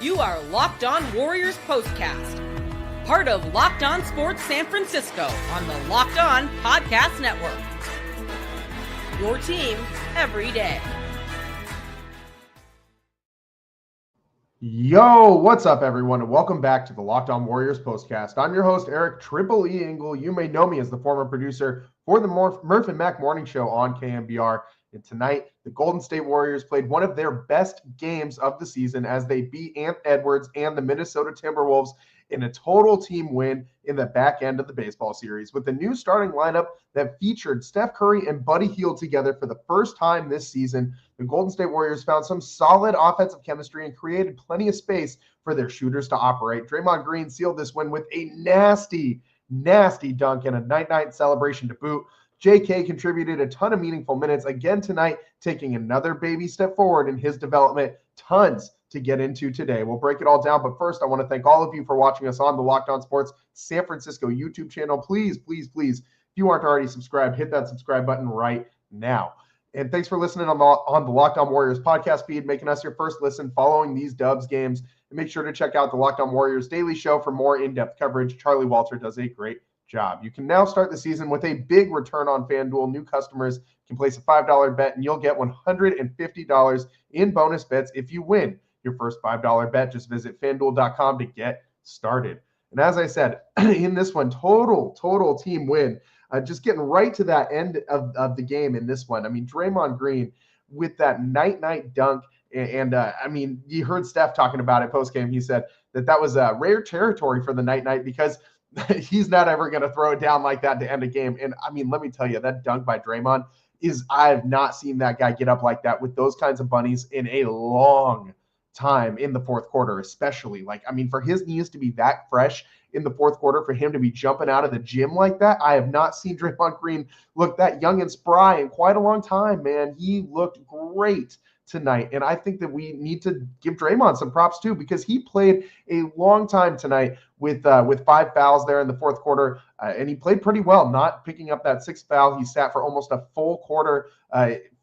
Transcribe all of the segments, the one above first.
You are Locked On Warriors POSTCAST, part of Locked On Sports San Francisco on the Locked On Podcast Network. Your team every day. Yo, what's up, everyone, and welcome back to the Locked On Warriors POSTCAST. I'm your host, Eric Triple E Engel. You may know me as the former producer for the Murph and Mac Morning Show on KMBR. And tonight, the Golden State Warriors played one of their best games of the season as they beat Ant Edwards and the Minnesota Timberwolves in a total team win in the back end of the baseball series with a new starting lineup that featured Steph Curry and Buddy Hield together for the first time this season. The Golden State Warriors found some solid offensive chemistry and created plenty of space for their shooters to operate. Draymond Green sealed this win with a nasty dunk and a night-night celebration to boot. JK contributed a ton of meaningful minutes again tonight, taking another baby step forward in his development. Tons to get into today. We'll break it all down, but first I want to thank all of you for watching us on the Locked On Sports San Francisco YouTube channel. Please, if you aren't already subscribed, hit that subscribe button right now. And thanks for listening on the Locked On Warriors podcast feed, making us your first listen following these Dubs games. And make sure to check out the Locked On Warriors daily show for more in-depth coverage. Charlie Walter does a great job. You can now start the season with a big return on FanDuel. New customers can place a $5 bet and you'll get $150 in bonus bets if you win your first $5 bet. Just visit FanDuel.com to get started. And as I said, in this one, total team win. Just getting right to that end of the game in this one. I mean, Draymond Green with that night dunk. And I mean, you heard Steph talking about it post-game. He said that was rare territory for the night because he's not ever going to throw it down like that to end a game. And I mean, let me tell you, that dunk by Draymond I have not seen that guy get up like that with those kinds of bunnies in a long time in the fourth quarter, especially. Like, I mean, for his knees to be that fresh in the fourth quarter, for him to be jumping out of the gym like that, I have not seen Draymond Green look that young and spry in quite a long time, man. He looked great tonight. And I think that we need to give Draymond some props too, because he played a long time tonight with 5 fouls there in the fourth quarter. And he played pretty well, not picking up that 6th foul. He sat for almost a full quarter,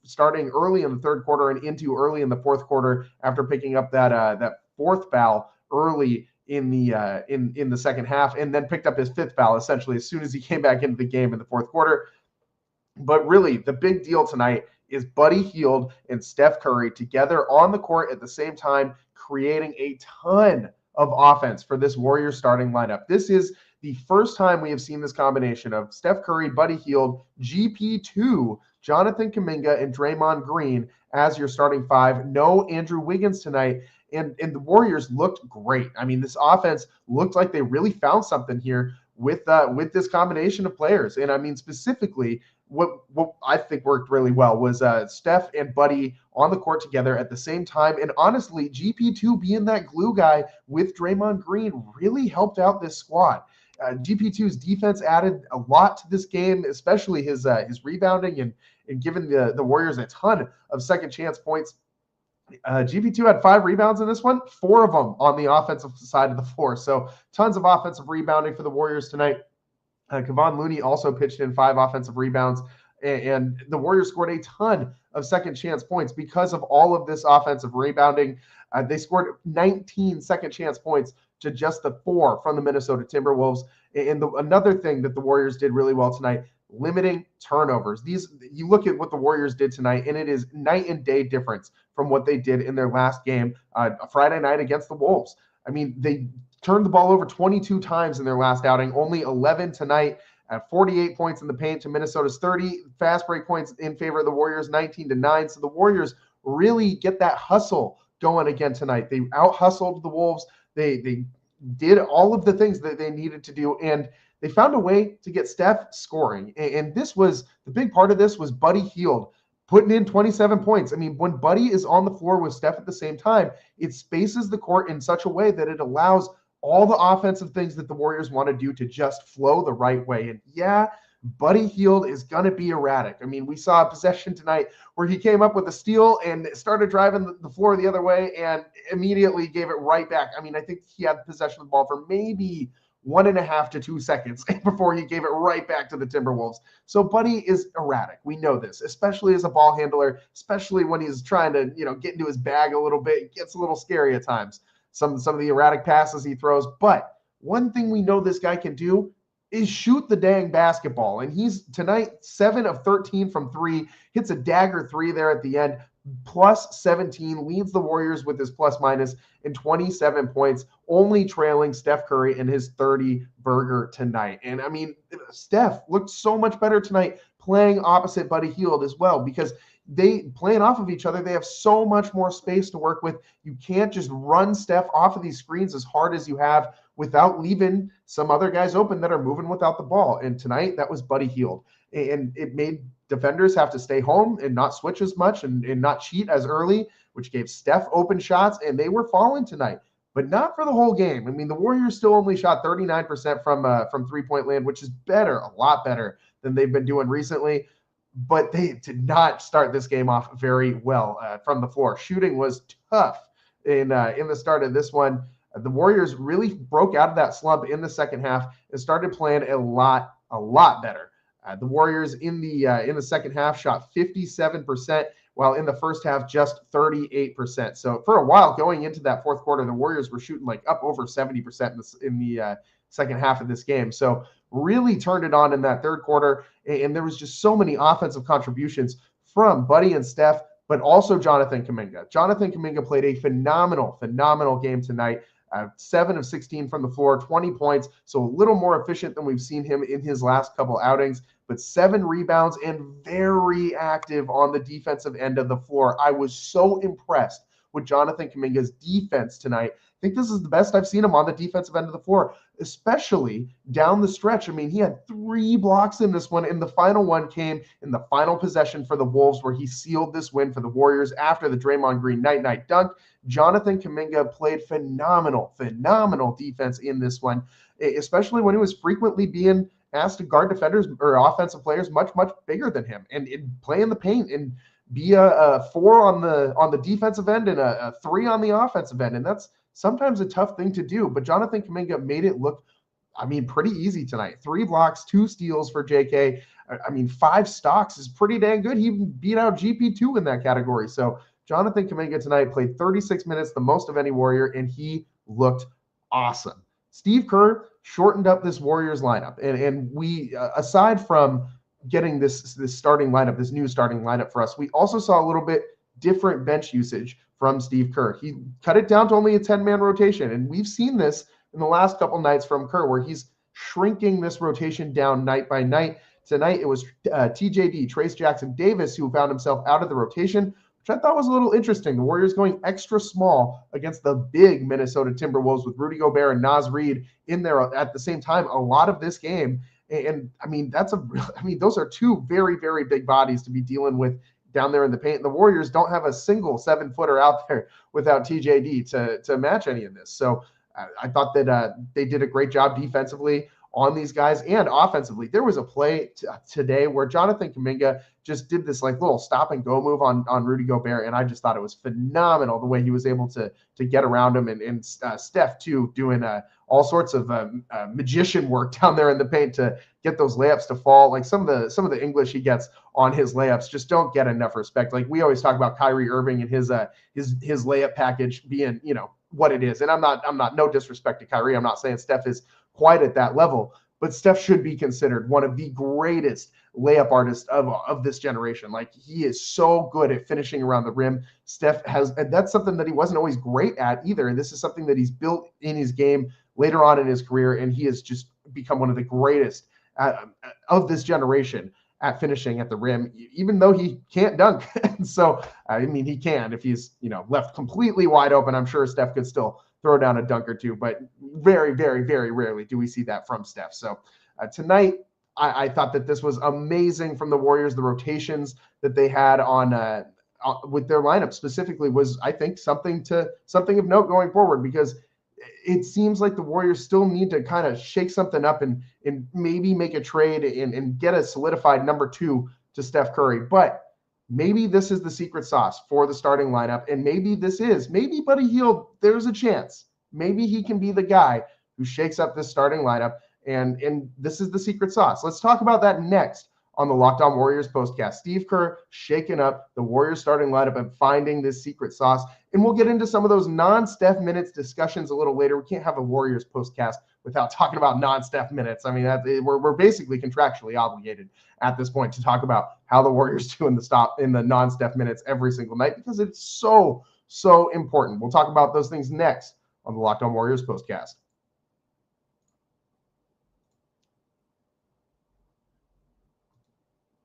starting early in the third quarter and into early in the fourth quarter after picking up that 4th foul early in the second half, and then picked up his 5th foul essentially as soon as he came back into the game in the fourth quarter. But really, the big deal tonight is Buddy Hield and Steph Curry together on the court at the same time, creating a ton of offense for this Warriors starting lineup. This is the first time we have seen this combination of Steph Curry, Buddy Hield, GP2, Jonathan Kuminga, and Draymond Green as your starting 5. No Andrew Wiggins tonight. And the Warriors looked great. I mean, this offense looked like they really found something here with this combination of players. And I mean, specifically, what I think worked really well was Steph and Buddy on the court together at the same time. And honestly, GP2 being that glue guy with Draymond Green really helped out this squad. GP2's defense added a lot to this game, especially his rebounding and giving the Warriors a ton of second chance points. GP2 had 5 rebounds in this one, 4 of them on the offensive side of the floor. So tons of offensive rebounding for the Warriors tonight. Kevon Looney also pitched in 5 offensive rebounds, and the Warriors scored a ton of second chance points because of all of this offensive rebounding. They scored 19 second chance points to just the 4 from the Minnesota Timberwolves. And another thing that the Warriors did really well tonight, limiting turnovers. You look at what the Warriors did tonight, and it is night and day difference from what they did in their last game, Friday night against the Wolves. I mean, they turned the ball over 22 times in their last outing, only 11 tonight, at 48 points in the paint to Minnesota's 30. Fast break points in favor of the Warriors, 19-9. So the Warriors really get that hustle going again tonight. They out-hustled the Wolves. They did all of the things that they needed to do, and they found a way to get Steph scoring. And this was the big part of this was Buddy Hield putting in 27 points. I mean, when Buddy is on the floor with Steph at the same time, it spaces the court in such a way that it allows all the offensive things that the Warriors want to do to just flow the right way. And yeah, Buddy Hield is going to be erratic. I mean, we saw a possession tonight where he came up with a steal and started driving the floor the other way and immediately gave it right back. I mean, I think he had possession of the ball for maybe 1.5 to 2 seconds before he gave it right back to the Timberwolves. So Buddy is erratic. We know this, especially as a ball handler, especially when he's trying to, get into his bag a little bit. It gets a little scary at times. some of the erratic passes he throws. But one thing we know this guy can do is shoot the dang basketball. And he's tonight 7 of 13 from 3, hits a dagger 3 there at the end, plus 17, leads the Warriors with his plus minus in 27 points, only trailing Steph Curry in his 30 burger tonight. And I mean, Steph looked so much better tonight playing opposite Buddy Hield as well, because they playing off of each other. They have so much more space to work with. You can't just run Steph off of these screens as hard as you have without leaving some other guys open that are moving without the ball. And tonight that was Buddy Hield. And it made defenders have to stay home and not switch as much and not cheat as early, which gave Steph open shots, and they were falling tonight, but not for the whole game. I mean, the Warriors still only shot 39% from three-point land, which is better, a lot better than they've been doing recently. But they did not start this game off very well from the floor. Shooting was tough in the start of this one. The Warriors really broke out of that slump in the second half and started playing a lot better. The Warriors in the second half shot 57%, while in the first half just 38%. So for a while going into that fourth quarter, the Warriors were shooting like up over 70% in the second half of this game. So really turned it on in that third quarter, and there was just so many offensive contributions from Buddy and Steph, but also Jonathan Kuminga. Jonathan Kuminga played a phenomenal game tonight. 7 of 16 from the floor, 20 points, so a little more efficient than we've seen him in his last couple outings, but 7 rebounds and very active on the defensive end of the floor. I was so impressed with Jonathan Kuminga's defense tonight. I think this is the best I've seen him on the defensive end of the floor, especially down the stretch. I mean, he had 3 blocks in this one, and the final one came in the final possession for the Wolves, where he sealed this win for the Warriors after the Draymond Green night dunk. Jonathan Kuminga played phenomenal defense in this one, especially when he was frequently being asked to guard defenders or offensive players much bigger than him and play in the paint and be a 4 on the defensive end and a 3 on the offensive end. And that's sometimes a tough thing to do, but Jonathan Kuminga made it look, I mean, pretty easy tonight. 3 blocks, 2 steals for JK. I mean, 5 stocks is pretty dang good. He even beat out GP2 in that category. So Jonathan Kuminga tonight played 36 minutes, the most of any Warrior, and he looked awesome. Steve Kerr shortened up this Warriors lineup, and we, aside from getting this starting lineup, this new starting lineup for us, we also saw a little bit different bench usage from Steve Kerr. He cut it down to only a 10-man rotation, and we've seen this in the last couple nights from Kerr, where he's shrinking this rotation down night by night. Tonight, it was TJD, Trace Jackson Davis, who found himself out of the rotation, which I thought was a little interesting. The Warriors going extra small against the big Minnesota Timberwolves with Rudy Gobert and Naz Reid in there at the same time a lot of this game. And I mean, those are 2 very big bodies to be dealing with down there in the paint. And the Warriors don't have a single 7-footer out there without TJD to match any of this. So I thought that they did a great job defensively on these guys and offensively. There was a play today where Jonathan Kuminga just did this like little stop and go move on Rudy Gobert, and I just thought it was phenomenal the way he was able to get around him, and Steph too doing all sorts of magician work down there in the paint to get those layups to fall. Like some of the English he gets on his layups just don't get enough respect. Like we always talk about Kyrie Irving and his layup package being, you know, what it is. And I'm not no disrespect to Kyrie. I'm not saying Steph is quite at that level, but Steph should be considered one of the greatest layup artists of this generation. Like he is so good at finishing around the rim. Steph has, and that's something that he wasn't always great at either. And this is something that he's built in his game later on in his career, and he has just become one of the greatest of this generation at finishing at the rim, even though he can't dunk. And so, I mean, he can if he's, you know, left completely wide open. I'm sure Steph could still throw down a dunk or two, but very rarely do we see that from Steph. So tonight, I thought that this was amazing from the Warriors. The rotations that they had on with their lineup specifically was, I think, something of note going forward, because it seems like the Warriors still need to kind of shake something up and maybe make a trade and get a solidified number 2 to Steph Curry. But maybe this is the secret sauce for the starting lineup, and maybe Buddy Hield, there's a chance. Maybe he can be the guy who shakes up this starting lineup, and this is the secret sauce. Let's talk about that next on the Locked On Warriors postcast. Steve Kerr shaking up the Warriors starting lineup and finding this secret sauce. And we'll get into some of those non-Steph minutes discussions a little later. We can't have a Warriors postcast without talking about non-Steph minutes. I mean, we're basically contractually obligated at this point to talk about how the Warriors do in the non-Steph minutes every single night, because it's so important. We'll talk about those things next on the Locked On Warriors postcast.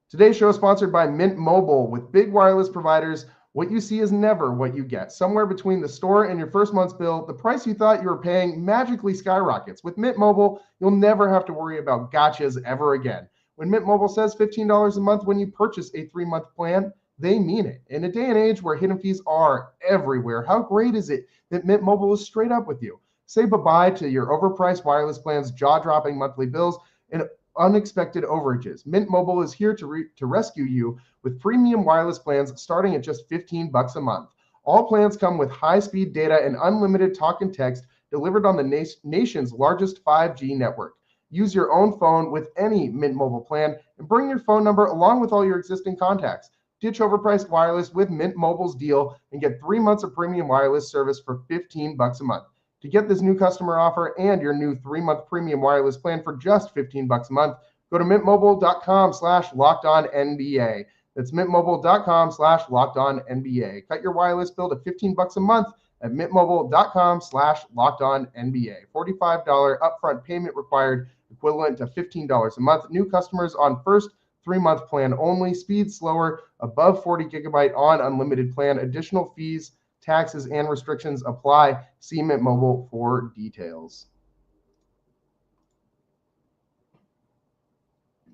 Today's show is sponsored by Mint Mobile. With big wireless providers, what you see is never what you get. Somewhere between the store and your first month's bill, the price you thought you were paying magically skyrockets. With Mint Mobile, you'll never have to worry about gotchas ever again. When Mint Mobile says $15 a month when you purchase a 3-month plan, they mean it. In a day and age where hidden fees are everywhere, how great is it that Mint Mobile is straight up with you? Say bye-bye to your overpriced wireless plans, jaw-dropping monthly bills, and unexpected overages. Mint Mobile is here to rescue you with premium wireless plans starting at just $15 a month. All plans come with high-speed data and unlimited talk and text delivered on the nation's largest 5G network. Use your own phone with any Mint Mobile plan and bring your phone number along with all your existing contacts. Ditch overpriced wireless with Mint Mobile's deal and get 3 months of premium wireless service for $15 a month. To get this new customer offer and your new 3-month premium wireless plan for just $15 a month, go to mintmobile.com/lockedonnba. That's mintmobile.com/lockedonnba. Cut your wireless bill to $15 a month at mintmobile.com/lockedonnba. $45 upfront payment required, equivalent to $15 a month. New customers on first 3-month plan only. Speed slower, above 40 gigabyte on unlimited plan. Additional fees, taxes, and restrictions apply. See Mint Mobile for details.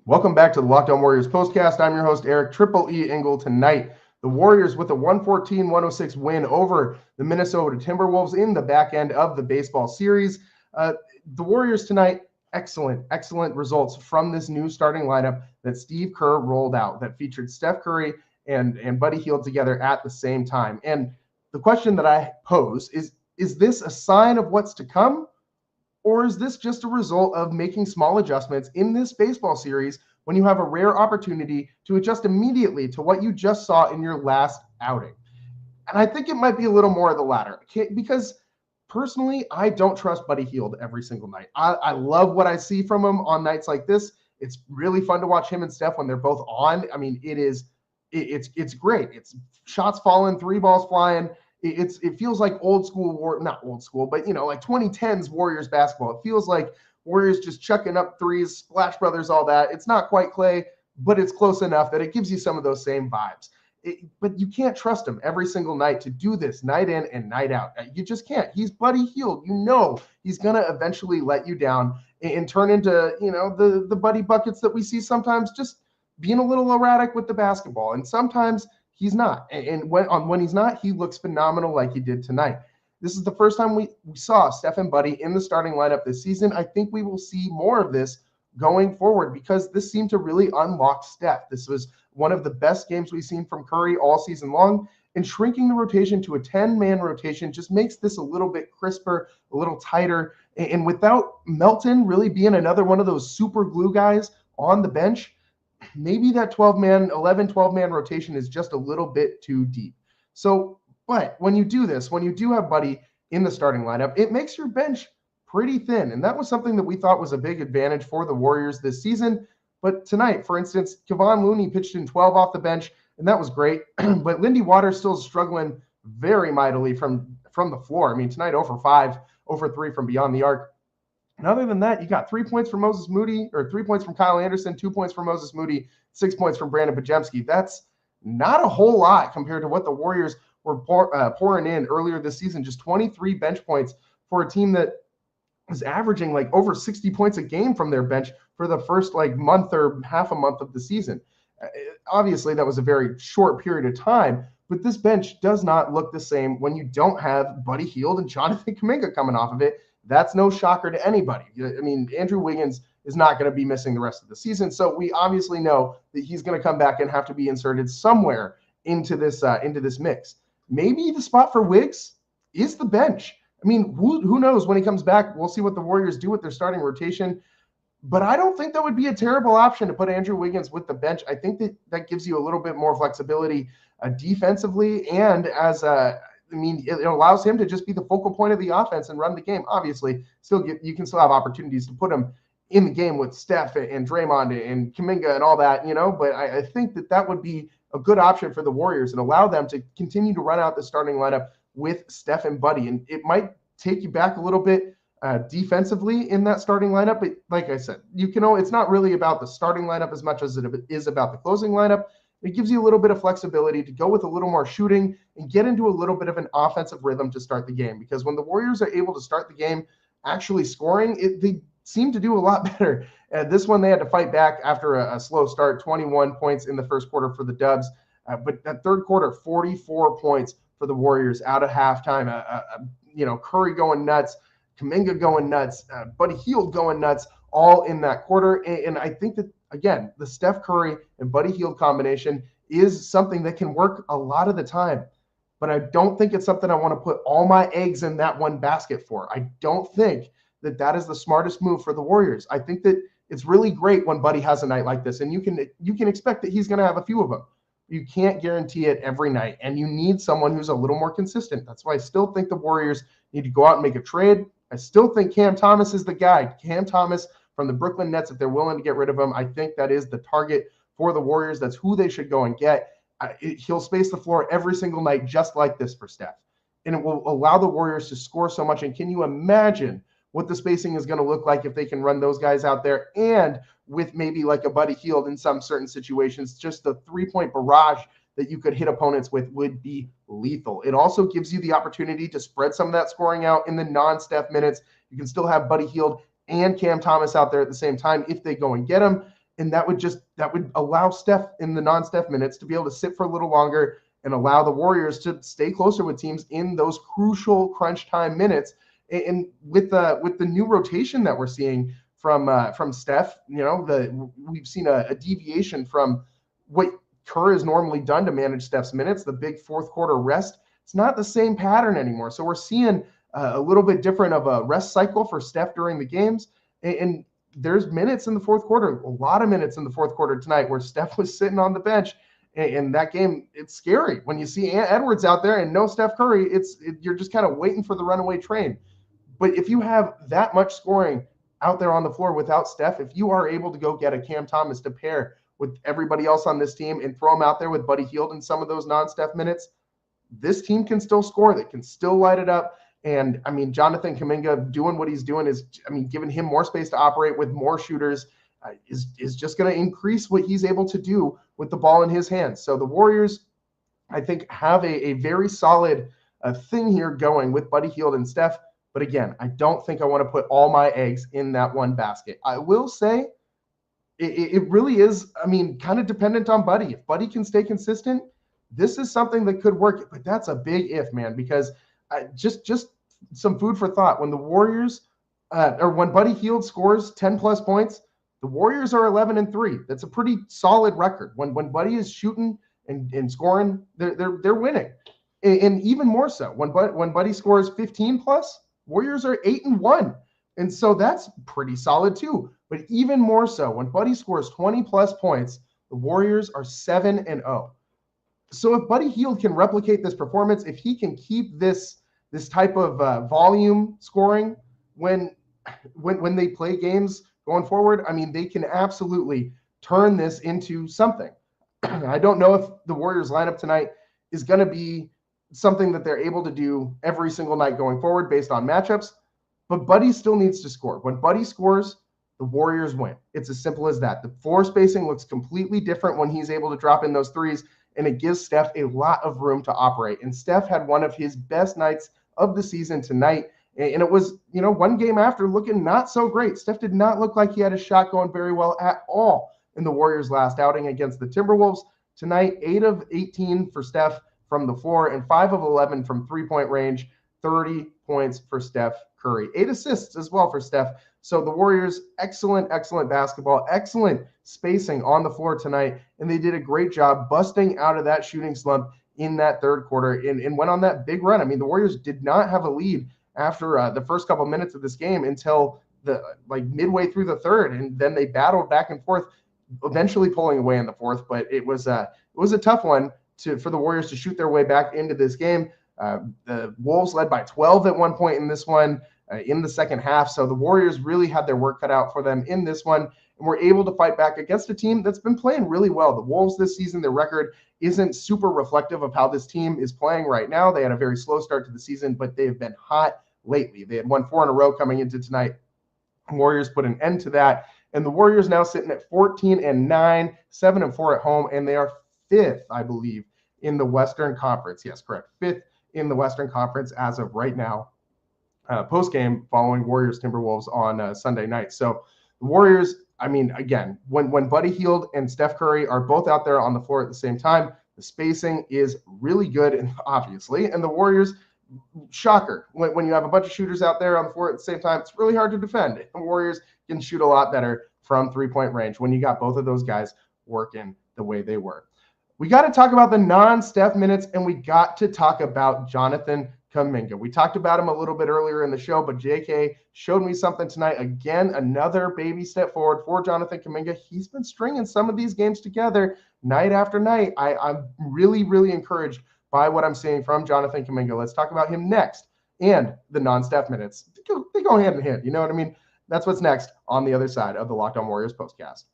Welcome back to the Locked On Warriors postcast. I'm your host, Eric Triple E Engel. Tonight, the Warriors with a 114-106 win over the Minnesota Timberwolves in the back end of the baseball series. The Warriors tonight, excellent results from this new starting lineup that Steve Kerr rolled out that featured Steph Curry and Buddy Hield together at the same time. And the question that I pose is this a sign of what's to come? Or is this just a result of making small adjustments in this baseball series when you have a rare opportunity to adjust immediately to what you just saw in your last outing? And I think it might be a little more of the latter, because personally, I don't trust Buddy Hield every single night. I love what I see from him on nights like this. It's really fun to watch him and Steph when they're both on. I mean, it's great. It's shots falling, 3 balls flying. It feels like old school, not old school, but like 2010s Warriors basketball. It feels like Warriors just chucking up threes, Splash Brothers, all that. It's not quite Clay, but it's close enough that it gives you some of those same vibes. But you can't trust him every single night to do this night in and night out. You just can't. He's Buddy Hield. He's going to eventually let you down and turn into, the Buddy buckets that we see sometimes, just being a little erratic with the basketball. And sometimes he's not. And when he's not, he looks phenomenal like he did tonight. This is the first time we saw Steph and Buddy in the starting lineup this season. I think we will see more of this going forward because this seemed to really unlock Steph. This was one of the best games we've seen from Curry all season long. And shrinking the rotation to a 10-man rotation just makes this a little bit crisper, a little tighter. And without Melton really being another one of those super glue guys on the bench, maybe that 12-man rotation is just a little bit too deep. So, but when you do this, when you do have Buddy in the starting lineup, it makes your bench pretty thin. And that was something that we thought was a big advantage for the Warriors this season. But tonight, for instance, Kevon Looney pitched in 12 off the bench, and that was great. But Lindy Waters still struggling very mightily from the floor. I mean, tonight 0 for 5, 0 for 3 from beyond the arc. And other than that, you got 3 points from Moses Moody, or 3 points from Kyle Anderson, 2 points from Moses Moody, 6 points from Brandon Pajemski. That's not a whole lot compared to what the Warriors were pouring in earlier this season. Just 23 bench points for a team that was averaging like over 60 points a game from their bench for the first month or half a month of the season. Obviously, that was a very short period of time, but this bench does not look the same when you don't have Buddy Hield and Jonathan Kuminga coming off of it. That's no shocker to anybody. I mean, Andrew Wiggins is not going to be missing the rest of the season, so we obviously know that he's going to come back and have to be inserted somewhere into this mix. Maybe the spot for Wiggs is the bench. I mean, who knows when he comes back? We'll see what the Warriors do with their starting rotation. But I don't think that would be a terrible option to put Andrew Wiggins with the bench. I think that gives you a little bit more flexibility defensively, and it allows him to just be the focal point of the offense and run the game. Obviously, you can still have opportunities to put him in the game with Steph and Draymond and Kuminga and all that, But I think that would be a good option for the Warriors and allow them to continue to run out the starting lineup with Steph and Buddy. And it might take you back a little bit defensively in that starting lineup. But like I said, it's not really about the starting lineup as much as it is about the closing lineup. It gives you a little bit of flexibility to go with a little more shooting and get into a little bit of an offensive rhythm to start the game. Because when the Warriors are able to start the game actually scoring, they seem to do a lot better. This one, they had to fight back after a slow start, 21 points in the first quarter for the Dubs. But that third quarter, 44 points for the Warriors out of halftime. Curry going nuts, Kuminga going nuts, Buddy Hield going nuts, all in that quarter. And I think that, again, the Steph Curry and Buddy Hield combination is something that can work a lot of the time. But I don't think it's something I want to put all my eggs in that one basket for. I don't think that is the smartest move for the Warriors. I think that it's really great when Buddy has a night like this, and you can expect that he's going to have a few of them. You can't guarantee it every night, and you need someone who's a little more consistent. That's why I still think the Warriors need to go out and make a trade. I still think Cam Thomas is the guy. Cam Thomas from the Brooklyn Nets, if they're willing to get rid of him, I think that is the target for the Warriors. That's who they should go and get. He'll space the floor every single night just like this for Steph, and it will allow the Warriors to score so much. And can you imagine what the spacing is going to look like if they can run those guys out there, and with maybe like a Buddy Hield in some certain situations, just the three-point barrage that you could hit opponents with would be lethal. It also gives you the opportunity to spread some of that scoring out in the non-Steph minutes. You can still have Buddy Hield and Cam Thomas out there at the same time if they go and get them. And that would allow Steph in the non-Steph minutes to be able to sit for a little longer and allow the Warriors to stay closer with teams in those crucial crunch time minutes. And with the new rotation that we're seeing from Steph, we've seen a deviation from what Kerr has normally done to manage Steph's minutes, the big fourth quarter rest. It's not the same pattern anymore. So we're seeing a little bit different of a rest cycle for Steph during the games. And there's minutes in the fourth quarter, a lot of minutes in the fourth quarter tonight where Steph was sitting on the bench. And that game, it's scary. When you see Edwards out there and no Steph Curry, you're just kind of waiting for the runaway train. But if you have that much scoring out there on the floor without Steph, if you are able to go get a Cam Thomas to pair with everybody else on this team and throw him out there with Buddy Hield in some of those non-Steph minutes, this team can still score. They can still light it up. And, Jonathan Kuminga doing what he's doing is, giving him more space to operate with more shooters is just going to increase what he's able to do with the ball in his hands. So the Warriors, I think, have a very solid thing here going with Buddy Hield and Steph. But again, I don't think I want to put all my eggs in that one basket. I will say it really is, kind of dependent on Buddy. If Buddy can stay consistent, this is something that could work. But that's a big if, man, because just some food for thought. When the Warriors when Buddy Hield scores 10-plus points, the Warriors are 11-3. That's a pretty solid record. When Buddy is shooting and scoring, they're winning. And even more so, when Buddy scores 15-plus, Warriors are 8-1. And so that's pretty solid too. But even more so, when Buddy scores 20-plus points, the Warriors are 7-0. So if Buddy Hield can replicate this performance, if he can keep this type of volume scoring when they play games going forward, they can absolutely turn this into something. I don't know if the Warriors lineup tonight is going to be something that they're able to do every single night going forward based on matchups, but Buddy still needs to score. When Buddy scores, the Warriors win. It's as simple as that. The floor spacing looks completely different when he's able to drop in those threes, and it gives Steph a lot of room to operate. And Steph had one of his best nights of the season tonight, and it was, one game after looking not so great. Steph did not look like he had his shot going very well at all in the Warriors' last outing against the Timberwolves. Tonight, 8 of 18 for Steph from the floor and 5 of 11 from three-point range, 30 points for Steph Curry. 8 assists as well for Steph. So the Warriors, excellent basketball, excellent spacing on the floor tonight, and they did a great job busting out of that shooting slump in that third quarter and went on that big run. The Warriors did not have a lead after the first couple minutes of this game until midway through the third, and then they battled back and forth, eventually pulling away in the fourth. But it was a tough one for the Warriors to shoot their way back into this game. The Wolves led by 12 at one point in this one in the second half. So the Warriors really had their work cut out for them in this one, and were able to fight back against a team that's been playing really well. The Wolves this season, their record isn't super reflective of how this team is playing right now. They had a very slow start to the season, but they have been hot lately. They had won 4 in a row coming into tonight. Warriors put an end to that, and the Warriors now sitting at 14-9, 7-4 at home, and they are 5th, I believe, in the Western Conference. Yes, correct. 5th in the Western Conference as of right now, post-game following Warriors Timberwolves on Sunday night. So the Warriors, I mean, again, when Buddy Hield and Steph Curry are both out there on the floor at the same time, the spacing is really good, obviously, and the Warriors, shocker, when you have a bunch of shooters out there on the floor at the same time, it's really hard to defend. The Warriors can shoot a lot better from three-point range when you got both of those guys working the way they were. We got to talk about the non-Steph minutes, and we got to talk about Jonathan Kuminga. We talked about him a little bit earlier in the show, but JK showed me something tonight. Again, another baby step forward for Jonathan Kuminga. He's been stringing some of these games together night after night. I'm really, really encouraged by what I'm seeing from Jonathan Kuminga. Let's talk about him next, and the non-Steph minutes. They go hand in hand. You know what I mean? That's what's next on the other side of the Locked On Warriors postcast.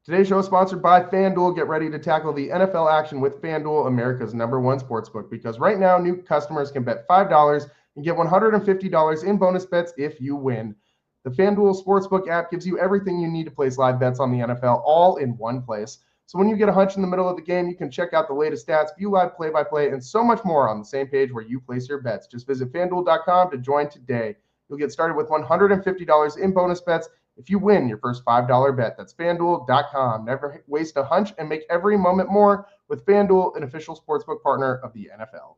Today's show is sponsored by FanDuel. Get ready to tackle the NFL action with FanDuel, America's #1 sportsbook, because right now new customers can bet $5 and get $150 in bonus bets if you win. The FanDuel Sportsbook app gives you everything you need to place live bets on the NFL all in one place. So when you get a hunch in the middle of the game, you can check out the latest stats, view live play-by-play, and so much more on the same page where you place your bets. Just visit FanDuel.com to join today. You'll get started with $150 in bonus bets if you win your first $5 bet. That's FanDuel.com. Never waste a hunch and make every moment more with FanDuel, an official sportsbook partner of the NFL.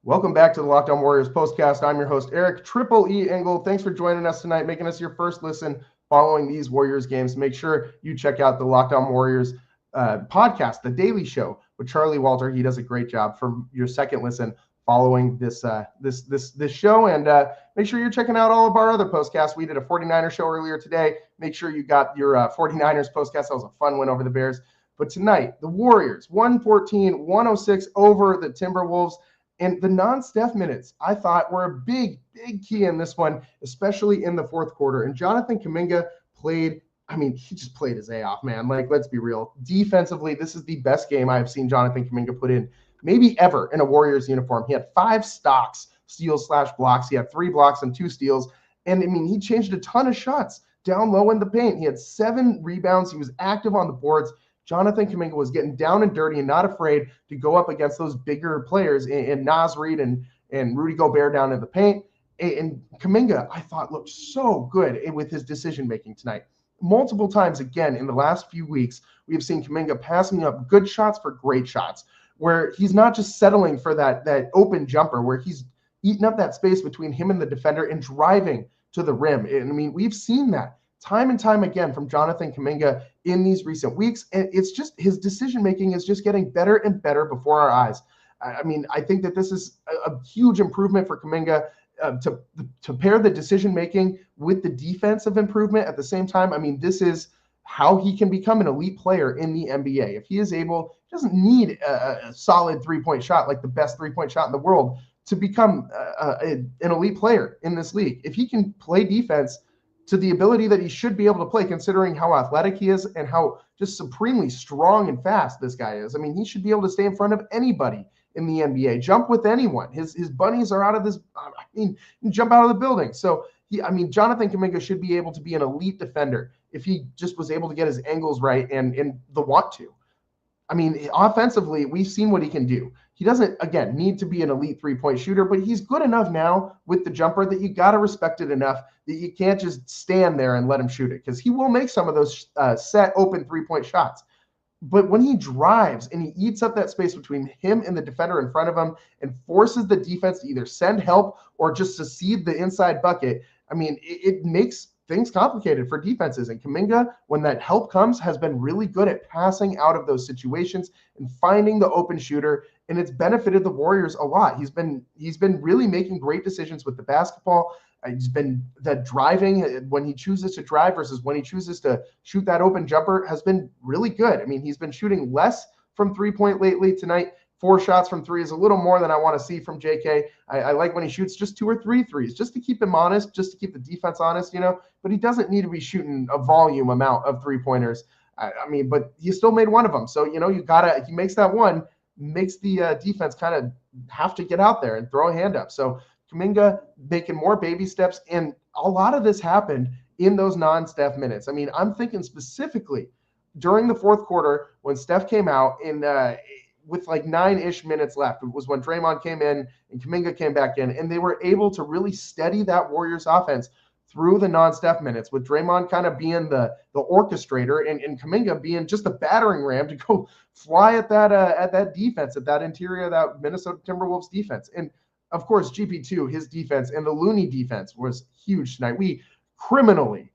Welcome back to the Locked On Warriors postcast. I'm your host, Eric Triple E Engel. Thanks for joining us tonight, making us your first listen following these Warriors games. Make sure you check out the Locked On Warriors podcast, The Daily Show with Charlie Walter. He does a great job for your second listen following this show, and make sure you're checking out all of our other postcasts. We did a 49ers show earlier today. Make sure you got your 49ers postcast. That was a fun win over the Bears. But tonight, the Warriors 114-106 over the Timberwolves. And the non-Steph minutes, I thought, were a big key in this one, especially in the fourth quarter. And Jonathan Kuminga played, I mean, he just played his A off, man. Like, let's be real. Defensively, this is the best game I've seen Jonathan Kuminga put in maybe ever in a Warriors uniform. He had 5 stocks, steals/blocks. He had 3 blocks and 2 steals. And, I mean, he changed a ton of shots down low in the paint. He had 7 rebounds. He was active on the boards. Jonathan Kuminga was getting down and dirty and not afraid to go up against those bigger players in Naz Reid and Rudy Gobert down in the paint. And Kuminga, I thought, looked so good with his decision-making tonight. Multiple times, again, in the last few weeks, we have seen Kuminga passing up good shots for great shots, where he's not just settling for that open jumper, where he's eating up that space between him and the defender and driving to the rim. And, I mean, we've seen that time and time again from Jonathan Kuminga in these recent weeks. And it's just his decision-making is just getting better and better before our eyes. I mean, I think that this is a huge improvement for Kuminga to pair the decision-making with the defensive improvement at the same time. I mean, this is how he can become an elite player in the NBA. If he is able, he doesn't need a solid three-point shot, like the best three-point shot in the world, to become an elite player in this league. If he can play defense to the ability that he should be able to play, considering how athletic he is and how just supremely strong and fast this guy is. I mean, he should be able to stay in front of anybody in the NBA, jump with anyone. His bunnies are out of this, I mean, jump out of the building. So Jonathan Kuminga should be able to be an elite defender if he just was able to get his angles right and the want to. I mean, offensively, we've seen what he can do. He doesn't, again, need to be an elite three-point shooter, but he's good enough now with the jumper that you got to respect it enough that you can't just stand there and let him shoot it, because he will make some of those set open three-point shots. But when he drives and he eats up that space between him and the defender in front of him and forces the defense to either send help or just secede the inside bucket, I mean, it makes things complicated for defenses. And Kuminga, when that help comes, has been really good at passing out of those situations and finding the open shooter and it's benefited the Warriors a lot. He's been really making great decisions with the basketball. He's been that driving when he chooses to drive versus when he chooses to shoot that open jumper has been really good. I mean, he's been shooting less from 3-point lately. Tonight, 4 shots from 3 is a little more than I want to see from JK. I like when he shoots just 2 or 3 threes, just to keep him honest, just to keep the defense honest, but he doesn't need to be shooting a volume amount of 3-pointers. I mean, but he still made one of them. So, he makes that one, makes the defense kind of have to get out there and throw a hand up. So Kuminga making more baby steps, and a lot of this happened in those non-Steph minutes. I mean, I'm thinking specifically during the fourth quarter when Steph came out with like 9-ish minutes left. It was when Draymond came in and Kuminga came back in, and they were able to really steady that Warriors offense through the non-Steph minutes, with Draymond kind of being the orchestrator and Kuminga being just a battering ram to go fly at that defense, at that interior of that Minnesota Timberwolves defense. And of course, GP2, his defense and the Looney defense was huge tonight. We criminally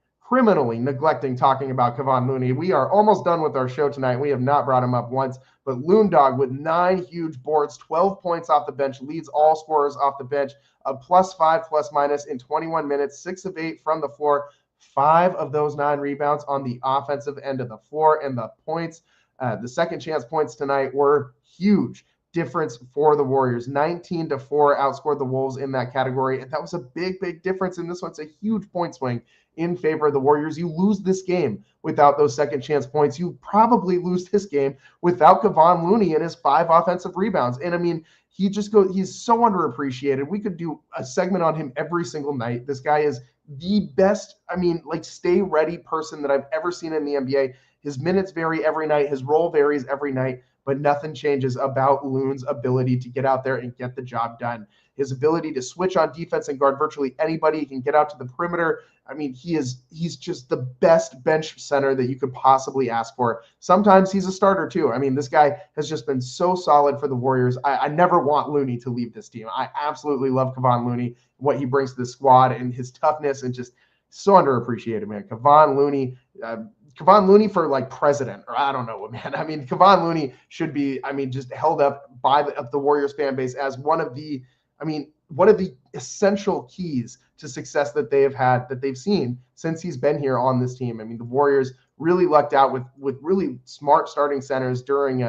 neglecting talking about Kevon Looney. We are almost done with our show tonight. We have not brought him up once, but Loondog with 9 huge boards, 12 points off the bench, leads all scorers off the bench, a +5 plus-minus in 21 minutes, 6 of 8 from the floor, 5 of those 9 rebounds on the offensive end of the floor, and the points, the second chance points tonight were huge difference for the Warriors. 19-4 outscored the Wolves in that category, and that was a big difference, and this one's a huge point swing in favor of the Warriors. You lose this game without those second chance points. You probably lose this game without Kevon Looney and his 5 offensive rebounds. And I mean, he's so underappreciated. We could do a segment on him every single night. This guy is the best, stay ready person that I've ever seen in the NBA. His minutes vary every night. His role varies every night, but nothing changes about Loon's ability to get out there and get the job done. His ability to switch on defense and guard virtually anybody. He can get out to the perimeter. I mean, he's just the best bench center that you could possibly ask for. Sometimes he's a starter too. I mean, this guy has just been so solid for the Warriors. I never want Looney to leave this team. I absolutely love Kevon Looney, what he brings to the squad, and his toughness, and just so underappreciated, man. Kevon Looney for like president, or I don't know what, man. I mean, Kevon Looney should be, just held up by the Warriors fan base as one of the essential keys to success that they have had, that they've seen since he's been here on this team. I mean, the Warriors really lucked out with really smart starting centers during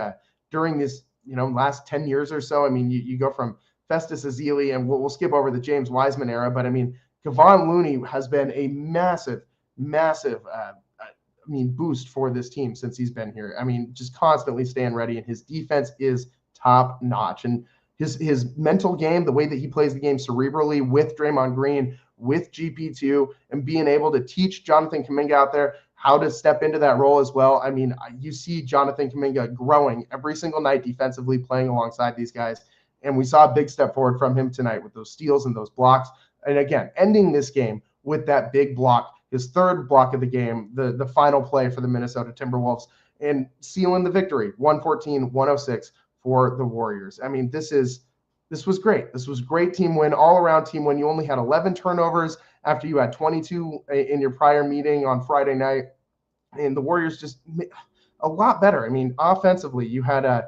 this, last 10 years or so. I mean, you go from Festus Ezeli, and we'll skip over the James Wiseman era, but I mean, Kevon Looney has been a massive boost for this team since he's been here. I mean, just constantly staying ready, and his defense is top notch. And his mental game, the way that he plays the game cerebrally with Draymond Green, with GP2, and being able to teach Jonathan Kuminga out there how to step into that role as well. I mean, you see Jonathan Kuminga growing every single night defensively, playing alongside these guys. And we saw a big step forward from him tonight with those steals and those blocks. And again, ending this game with that big block, his third block of the game, the final play for the Minnesota Timberwolves, and sealing the victory, 114-106 for the Warriors. I mean, this was great. This was a great team win, all-around team win. You only had 11 turnovers after you had 22 in your prior meeting on Friday night, and the Warriors just a lot better. I mean, offensively, you had a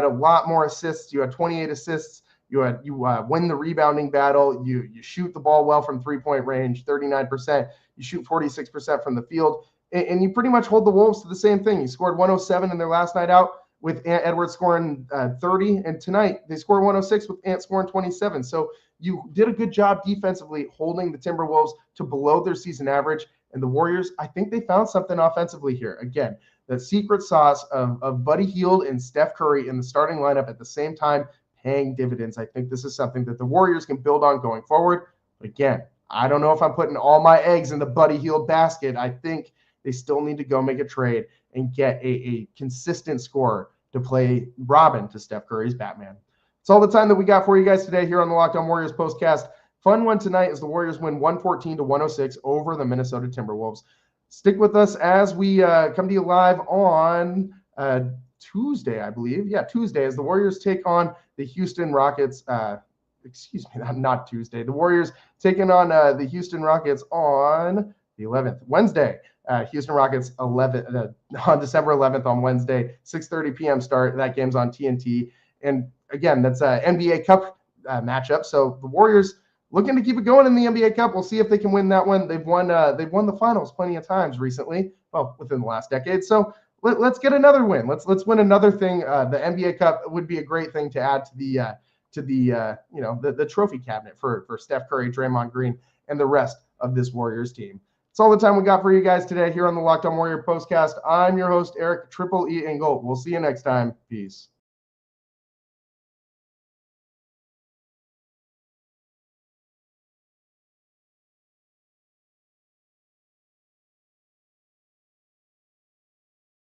lot more assists. You had 28 assists. You win the rebounding battle. You shoot the ball well from 3-point range, 39%. You shoot 46% from the field, and you pretty much hold the Wolves to the same thing. You scored 107 in their last night out, with Ant Edwards scoring 30, and tonight they scored 106 with Ant scoring 27. So you did a good job defensively holding the Timberwolves to below their season average. And the Warriors, I think they found something offensively here. Again, the secret sauce of Buddy Hield and Steph Curry in the starting lineup at the same time, paying dividends. I think this is something that the Warriors can build on going forward. But again, I don't know if I'm putting all my eggs in the Buddy Hield basket. I think they still need to go make a trade and get a consistent scorer to play Robin to Steph Curry's Batman. It's all the time that we got for you guys today here on the Locked On Warriors postcast. Fun one tonight as the Warriors win 114-106 over the Minnesota Timberwolves. Stick with us as we come to you live on Tuesday, I believe. Yeah, Tuesday, as the Warriors take on the Houston Rockets. Excuse me, not Tuesday. The Warriors taking on the Houston Rockets on the 11th, Wednesday. Houston Rockets on December 11th on Wednesday, 6:30 p.m. start. That game's on TNT. And again, that's a NBA Cup matchup. So the Warriors looking to keep it going in the NBA Cup. We'll see if they can win that one. They've won the finals plenty of times recently, well, within the last decade. So let's get another win. Let's win another thing. The NBA Cup would be a great thing to add to the trophy cabinet for Steph Curry, Draymond Green, and the rest of this Warriors team. That's all the time we got for you guys today here on the Locked On Warrior Postcast. I'm your host, Eric Triple E Engel. We'll see you next time. Peace.